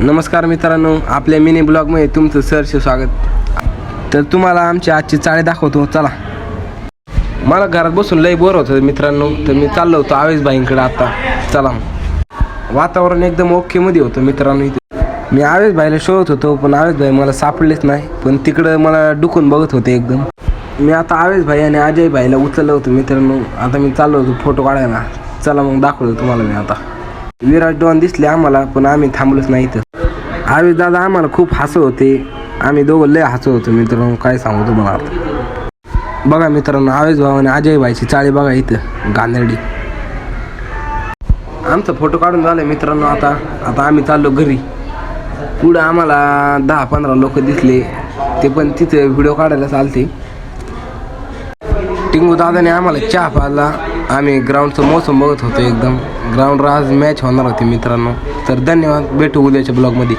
नमस्कार मित्रांनो, आपल्या मिनी ब्लॉगमध्ये तुमचं सहर्ष स्वागत. तर तुम्हाला आमची आजची चाळे दाखवतो. चला. मला घरात बसून लई बोर होतं मित्रांनो, तर मी चाललो होतो आवेश भाईंकडे. आता चला. वातावरण एकदम ओकेमध्ये होतं मित्रांनो. इथे मी आवेश भाईला शोधत होतो, पण आवेश भाई मला सापडलेच नाही. पण तिकडं मला डुकून बघत होते एकदम. मी आता आवेश भाई आणि अजय भाईला उचललं होतं मित्रांनो. आता मी चाललो होतो फोटो काढायला. चला मग दाखवतो तुम्हाला मी. आता विराट डॉन दिसले आम्हाला, पण आम्ही थांबलोच नाही. तर आवेश दादा आम्हाला खूप हसत होते. आम्ही दोघं लय हसत होतो मित्रांनो. काय सांगू तुम्हाला. आता बघा मित्रांनो, आवेश भाऊ आणि अजय भाईची चाळी बघा इथं गांधर्डी. आमचा फोटो काढून झाला मित्रांनो. आता आम्ही चाललो घरी. पुढं आम्हाला 10-15 लोक दिसले, ते पण तिथे व्हिडिओ काढायला चालते. टिंगू दादाने आम्हाला चहा पाजला. आम्ही ग्राउंडचं मोसम बघत होतो एकदम. ग्राउंडवर आज मॅच होणार होती मित्रांनो. तर धन्यवाद, भेटू उद्याच्या ब्लॉगमध्ये.